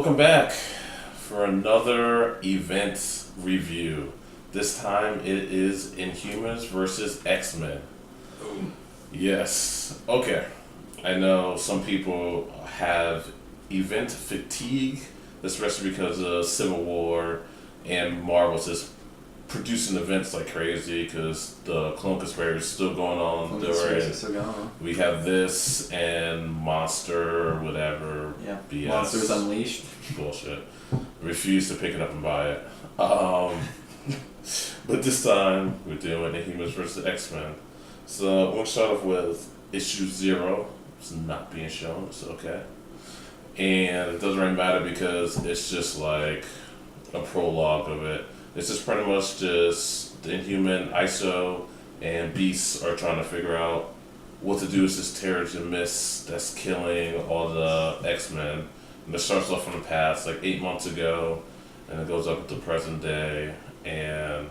Welcome back for another event review. This time it is Inhumans versus X-Men. Yes. Okay. I know some people have event fatigue, especially because of Civil War and Marvel's just producing events like crazy because the Clone Conspiracy is still going on. We have this and Monster, whatever. Yeah. BS. Monsters Unleashed. Bullshit. Refuse to pick it up and buy it. But this time we're doing Inhumans versus X-Men. So I'm gonna start off with issue 0. It's not being shown. It's okay. And it doesn't really matter because it's just like a prologue of it. It's just pretty much just the Inhuman, ISO, and Beast are trying to figure out what to do with this Terrigen Mist that's killing all the X-Men. And it starts off from the past, like 8 months ago, and it goes up to present day. And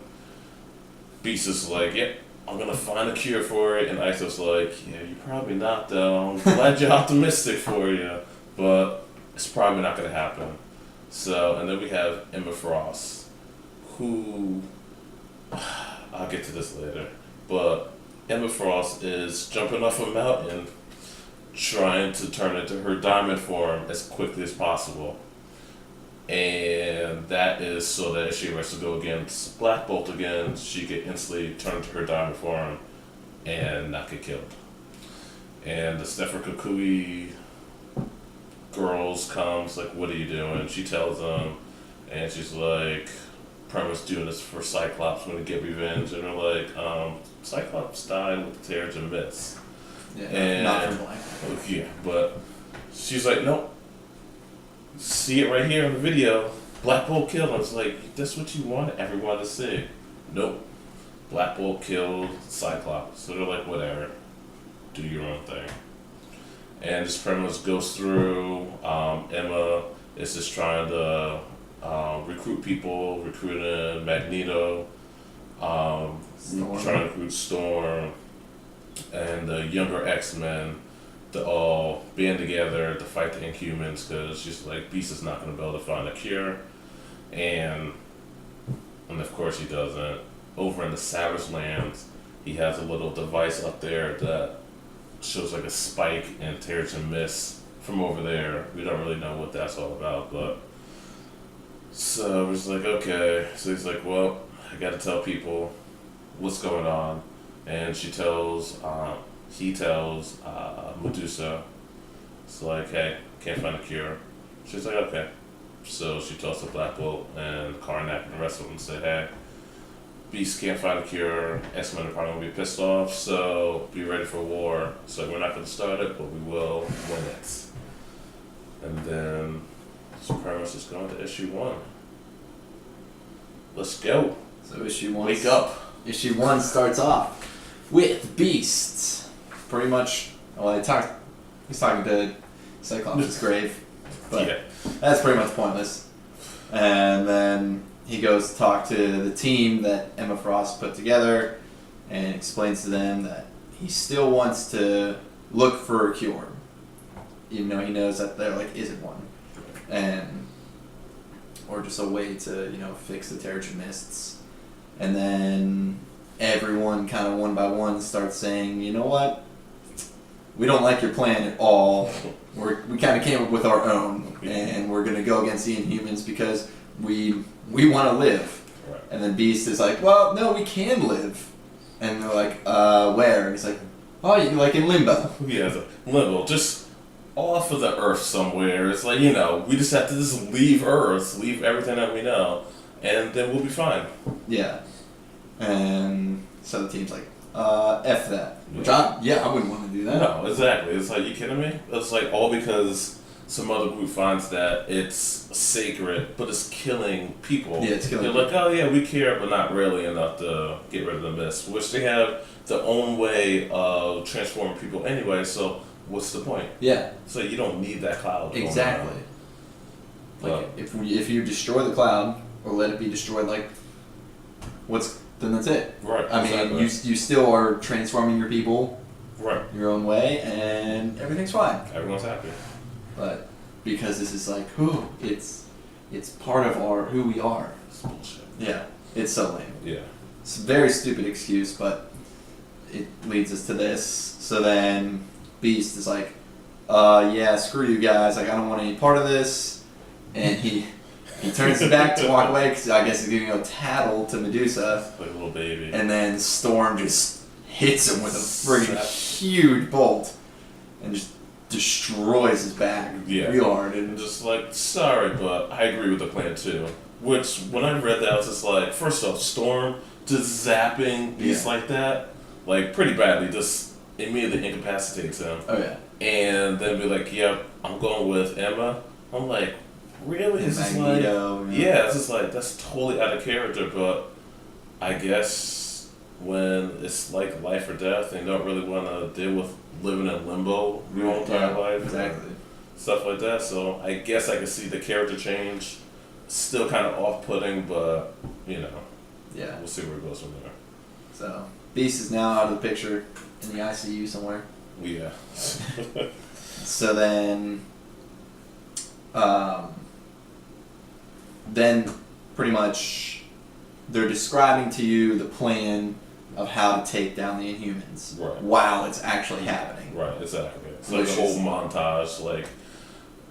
Beast is like, yep, I'm gonna find a cure for it. And ISO's like, yeah, you're probably not though. I'm glad you're optimistic for you, but it's probably not gonna happen. So, and then we have Emma Frost, who, I'll get to this later, but Emma Frost is jumping off a mountain trying to turn into her diamond form as quickly as possible. And that is so that if she were to go against Black Bolt again, she could instantly turn into her diamond form and not get killed. And the Stefan Kukui girls comes, like, what are you doing? She tells them, and she's like, Primus doing this for Cyclops when they get revenge, and they're like, Cyclops died with the Terrigen Mist. Yeah, and, not from Black. Yeah, but she's like, nope. See it right here in the video. Black Bolt killed him. It's like, that's what you wanted everyone to see. Nope. Black Bolt killed Cyclops. So they're like, whatever. Do your own thing. And this premise goes through. Emma is just trying to recruit people, recruiting Magneto, trying to recruit Storm, and the younger X-Men to all band together to fight the Inhumans because she's like, Beast is not going to be able to find a cure. And of course he doesn't. Over in the Savage Lands, he has a little device up there that shows like a spike and Terrigen Mist from over there. We don't really know what that's all about, but so we're just like, okay. So he's like, well, I gotta tell people what's going on. And he tells Medusa, it's like, hey, can't find a cure. She's like, okay. So she tells the Black Bolt and Karnak and the rest of them, say, hey, Beast can't find a cure, X-Men are probably gonna be pissed off, so be ready for war. So we're not gonna start it, but we will win it. And then Supremacy is going to issue 1. Let's go. So issue 1. Wake up. Issue 1 starts off with Beast. Pretty much, well, he's talking to Cyclops' grave, but Yeah. that's pretty much pointless. And then he goes to talk to the team that Emma Frost put together and explains to them that he still wants to look for a cure, even though he knows that there isn't one, and or just a way to fix the Terrigen Mists. And then everyone kind of one by one starts saying, you know what, we don't like your plan at all. We kind of came up with our own, and we're gonna go against the Inhumans because we want to live. Right. And then Beast is like, well, no, we can live. And they're like, where? And he's like, oh, you like in limbo. Yeah, limbo, just off of the Earth somewhere. It's like, we just have to just leave Earth, leave everything that we know, and then we'll be fine. Yeah. And so the team's like, F that. Which I wouldn't want to do that. No, exactly. It's like, you kidding me? It's like all because some other group finds that it's sacred, but it's killing people. Yeah, it's killing They're like, oh yeah, we care, but not really enough to get rid of the mist. Which they have their own way of transforming people anyway, so what's the point? Yeah. So you don't need that cloud. Exactly. Like, if you destroy the cloud, or let it be destroyed, then that's it. Right. I mean, exactly. you still are transforming your people Right. your own way, and everything's fine. Everyone's happy. But because this is like, it's part of who we are. It's bullshit. Yeah, it's so lame. Yeah. It's a very stupid excuse, but it leads us to this. So then Beast is like, yeah, screw you guys. Like, I don't want any part of this. And he turns his back to walk away because I guess he's going to go tattle to Medusa. Like a little baby. And then Storm just hits him with a friggin' huge bolt and just destroys his back real hard. And just like, sorry, but I agree with the plan too. Which, when I read that, I was just like, first off, Storm just zapping Beast like that, like pretty badly, just immediately incapacitates him. Oh yeah. And then be like, yep, I'm going with Emma. I'm like, really? It's just like, yeah, it's just like, that's totally out of character, but I guess when it's like life or death and you don't really want to deal with living in limbo your whole entire life. Exactly. Stuff like that. So I guess I can see the character change. Still kind of off-putting, but, you know, we'll see where it goes from there. So, Beast is now out of the picture in the ICU somewhere. Yeah. So then pretty much they're describing to you the plan of how to take down the Inhumans while it's actually happening. Right, exactly. It's like a whole montage, like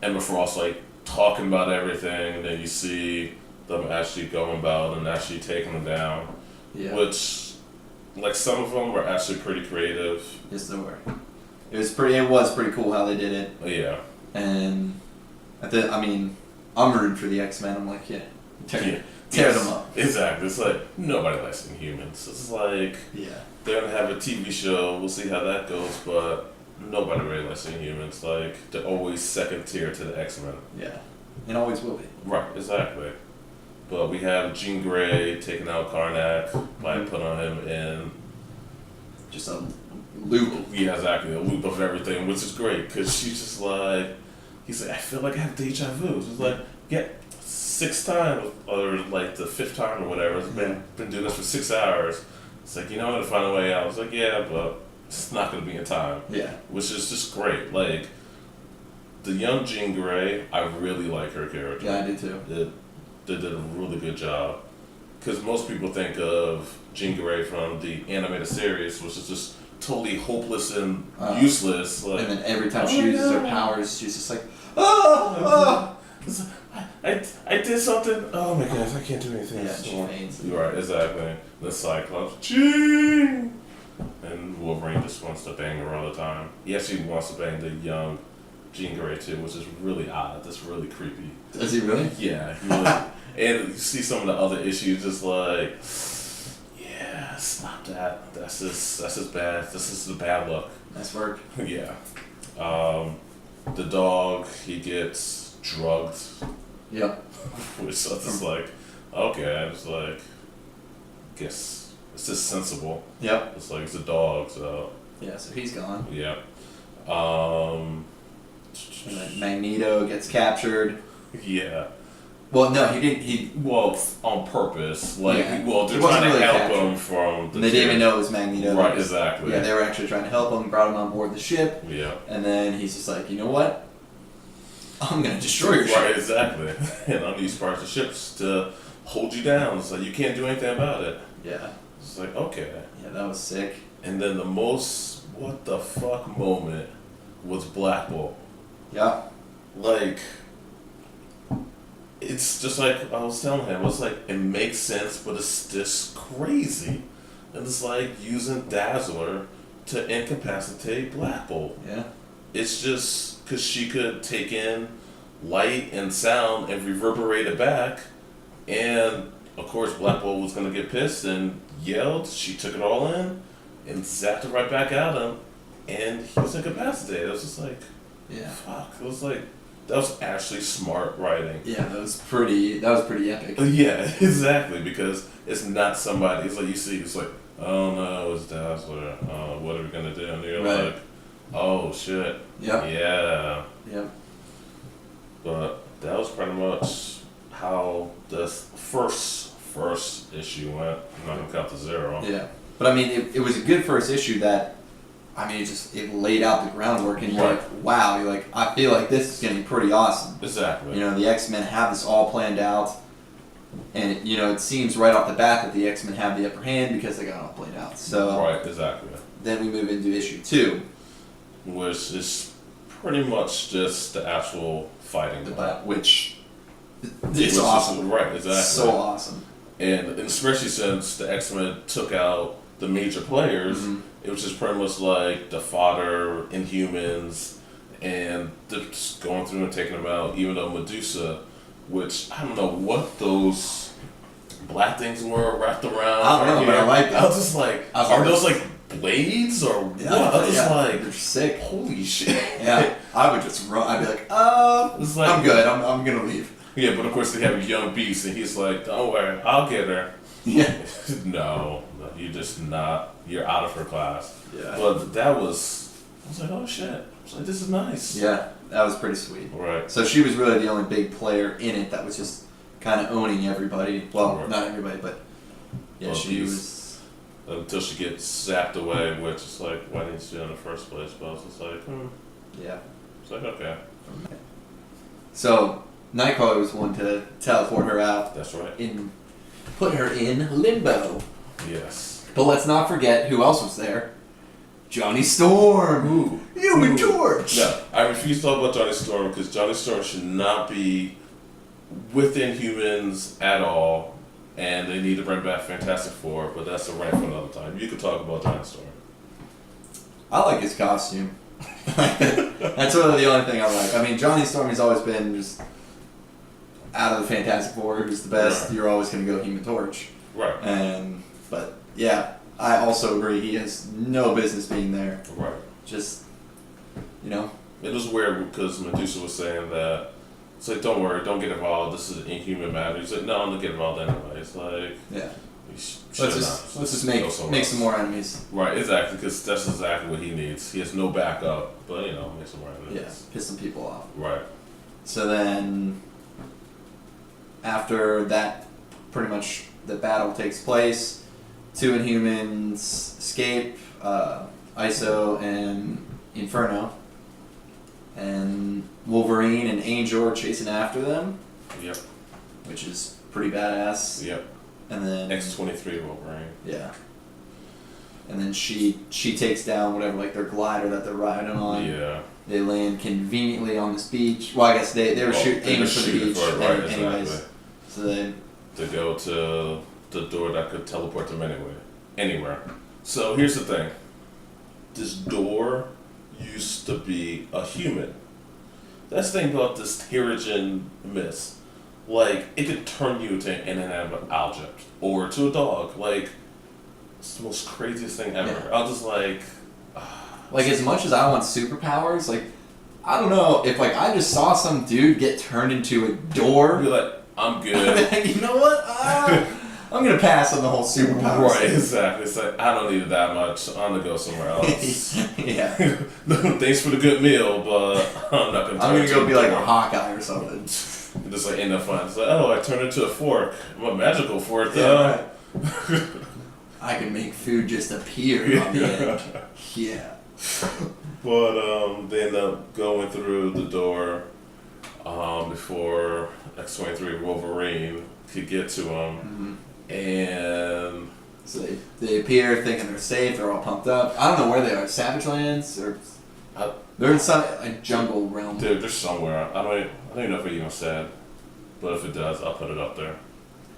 Emma Frost like talking about everything, and then you see them actually going about and actually taking them down. Yeah. Which, like, some of them were actually pretty creative. Yes, they were. It was pretty cool how they did it. Yeah. And I'm rooting for the X-Men. I'm like, tear them up. Exactly. It's like, nobody likes Inhumans. It's like, they're gonna have a TV show. We'll see how that goes, but nobody really likes Inhumans. Like, they're always second tier to the X-Men. Yeah. And always will be. Right, exactly. But we have Jean Grey taking out Karnak by putting him in just a loop. Yeah, exactly. A loop of everything, which is great because she's just like, he's like, I feel like I have deja vu. She's like, yeah, 6 times, or like the 5th time or whatever. It's been doing this for 6 hours. It's like, you know, I'm gonna find a way out. I was like, yeah, but it's not gonna be in time. Yeah. Which is just great. Like, the young Jean Grey, I really like her character. Yeah, I do too. They did a really good job. Because most people think of Jean Grey from the animated series, which is just totally hopeless and useless. Like, and then every time she uses her powers, she's just like, I did something. Oh my gosh, I can't do anything. Yeah, she faints. You're right, exactly. The Cyclops, Jean! And Wolverine just wants to bang her all the time. He actually wants to bang the young Jean Grey too, which is really odd. That's really creepy. Does he really? Yeah, he really. And you see some of the other issues, just like, yeah, stop that. That's just bad. This is the bad luck. Nice work. Yeah. The dog, he gets drugged. Yep. Which is just like, okay, I was like, guess it's just sensible. Yep. It's like, it's a dog, so. Yeah, so he's gone. Yeah. And then Magneto gets captured. Yeah. Well, no, he didn't. Well, on purpose. Like, they're trying to really help him from. They didn't even know it was Magneto. Right, exactly. Yeah, they were actually trying to help him. Brought him on board the ship. Yeah. And then he's just like, you know what? I'm gonna destroy your ship. Right, exactly. And I'm these parts of ships to hold you down, so you can't do anything about it. Yeah. It's like, okay. Yeah, that was sick. And then the most what the fuck moment was Black Bolt. Yeah. Like, it's just like I was telling him, it's like, it makes sense, but it's just crazy. And it's like using Dazzler to incapacitate Black Bolt. Yeah. It's just because she could take in light and sound and reverberate it back. And, of course, Black Bolt was going to get pissed and yelled. She took it all in and zapped it right back at him. And he was incapacitated. It was just like, fuck. It was like, that was actually smart writing. Yeah, that was pretty epic. Yeah, exactly, because it's not somebody, it's like you see, it's like, oh no, it's Dazzler, what are we gonna do? And you're like, oh shit. Yep. Yeah. Yep. But that was pretty much how the first issue went. I'm not gonna count to 0. Yeah. But I mean, it was a good first issue that I mean, it laid out the groundwork, and you're Right. like, wow, you're like, I feel like this is gonna be pretty awesome. Exactly. You know, the X-Men have this all planned out, and it seems right off the bat that the X-Men have the upper hand because they got it all played out. So Right, exactly. then we move into issue 2, Which is pretty much just the actual fighting. which Which is is- awesome. Right, exactly. So awesome. And especially since the X-Men took out the major players, Mhm. it was just pretty much like the fodder, Inhumans, and they're just going through and taking them out, even though Medusa, which I don't know what those black things were wrapped around. I don't know, but I like them. I was just like, I was are like, those like blades or what? Yeah, I was just yeah, like, they're sick. holy shit. Yeah, I would just run. I'd be like, It's like, I'm good. I'm gonna leave. Yeah, but of course they have a young beast, and he's like, don't worry, I'll get her. Yeah. No, you're just not. You're out of her class. Yeah. But that was. I was like, oh shit. I was like, this is nice. Yeah, that was pretty sweet. Right. So she was really the only big player in it that was just kind of owning everybody. Well, Right. not everybody, but yeah, Well, she these- was. Until she gets zapped away, which is like, why didn't she do it in the first place? But it's just like, Yeah. It's like, okay. So Nightcrawler was one to teleport her out That's right. put her in limbo. Yes. But let's not forget who else was there. Johnny Storm. Ooh. Human Torch. No, I refuse to talk about Johnny Storm because Johnny Storm should not be within humans at all, and they need to bring back Fantastic Four, but that's a rant for another time. You could talk about Johnny Storm. I like his costume. That's really the only thing I like. I mean, Johnny Storm has always been just out of the Fantastic Four, who's the best. Right. You're always going to go Human Torch. Right. But yeah, I also agree he has no business being there. Right. Just, It was weird because Medusa was saying that it's like, don't worry, don't get involved. This is an inhuman matter. He's like, no, I'm gonna get involved anyway. It's like, yeah. let's Let's just make some more enemies. Right, exactly, because that's exactly what he needs. He has no backup, but make some more enemies. Yeah, piss some people off. Right. So then, after that, pretty much the battle takes place. 2 Inhumans escape, Iso and Inferno. And Wolverine and Angel are chasing after them, Yep. which is pretty badass. Yep. And then X-23 Wolverine. yeah. And then she takes down whatever, like their glider that they're riding on. Yeah. They land conveniently on this beach. Well, I guess they were aiming for the beach. Right, anyways. exactly. So then To go to the door that could teleport them anywhere. So here's the thing. This door used to be a human. That's the thing about this Terrigen mist. Like, it could turn you into an inanimate object or to a dog. Like, it's the most craziest thing ever. Yeah. I was just like, as much as I want superpowers, like, I don't know if I just saw some dude get turned into a door. you're like, I'm good. You know what? I'm gonna pass on the whole superpowers. Right, exactly. It's like, I don't need it that much. I'm gonna go somewhere else. Yeah. Thanks for the good meal, but I'm not gonna. I'm gonna go be like a door. Hawkeye or something. Just like in the fun. It's like, oh, I turned into a fork. I'm a magical fork, Yeah, though. right. I can make food just appear on the end. Yeah. But they end up going through the door before X-23 Wolverine could get to him, and So they appear thinking they're safe. They're all pumped up. I don't know where they are. Savage Lands or they're in some jungle realm. they're somewhere. I don't even know if it even said, but if it does, I'll put it up there.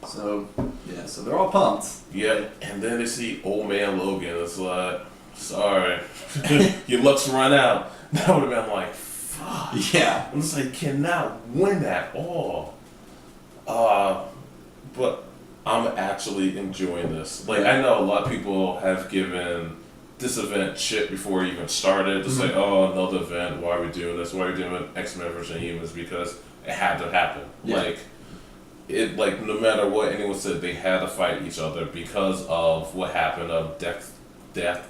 So yeah, so they're all pumped. Yeah, and then they see old man Logan. It's like, sorry, your luck's run out. That would have been like, fuck. Yeah. I'm just like, cannot win at all. But I'm actually enjoying this. Like, I know a lot of people have given this event shit before it even started. Just like, oh, another event. Why are we doing this? Why are we doing X-Men vs. Humans? Because it had to happen. Yeah. Like no matter what anyone said, they had to fight each other because of what happened of death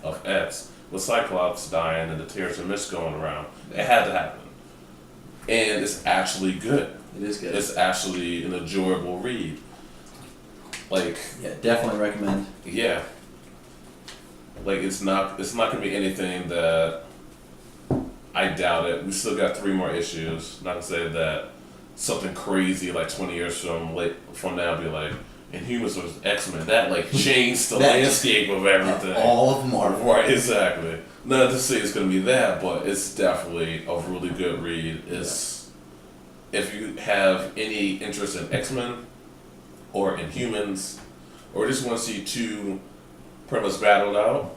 of X with Cyclops dying and the Tears of Mist going around. It had to happen, and it's actually good. It is good. It's actually an enjoyable read. Like, Yeah, definitely recommend. yeah. Like it's not gonna be anything that I doubt it. We still got 3 more issues. Not to say that something crazy like 20 years from now be like Inhumans vs. X-Men. That like changed the landscape of everything. All of Marvel. Right, exactly. Not to say it's gonna be that, but it's definitely a really good read. It's if you have any interest in X-Men or Inhumans, or just want to see 2 pretty much battled out,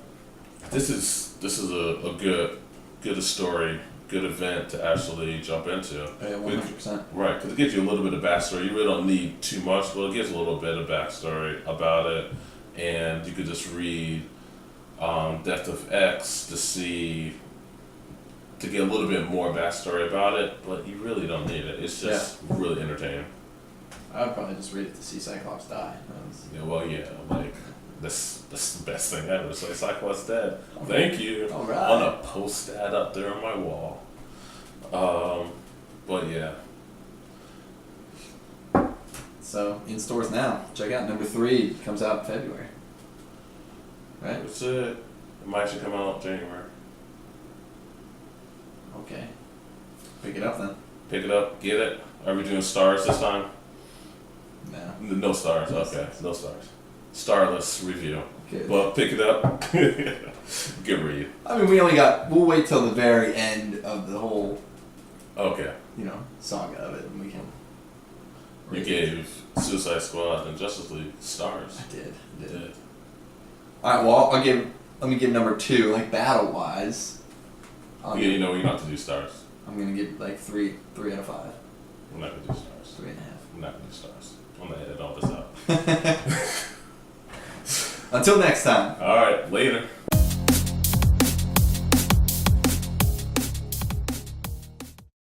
this is a good story, good event to actually jump into. Yeah, 100%. Right, because it gives you a little bit of backstory. You really don't need too much, but it gives a little bit of backstory about it, and you could just read Death of X to get a little bit more backstory about it, but you really don't need it. It's just really entertaining. I would probably just read it to see Cyclops die. Yeah, well, yeah, like that's the best thing ever. It's like Cyclops dead. Thank you. All right. I'm gonna post that up there on my wall. But yeah. So in stores now. Check out number 3. Comes out in February. Right. That's it. It might actually come out in January. Okay. Pick it up then. Pick it up, get it. Are we doing stars this time? No. No stars. Okay, no stars. Starless review. Okay. But pick it up. Good read. I mean, we'll wait till the very end of the whole, Okay. saga of it, and we can. You gave Suicide Squad and Justice League stars. I did. You did. All right. Well, let me give number 2, like battle wise. Yeah, you don't have to do stars. I'm gonna give like 3 out of 5. I'm not gonna do stars. 3.5. I'm not gonna do stars. I'm gonna edit all this out. Until next time. All right, later.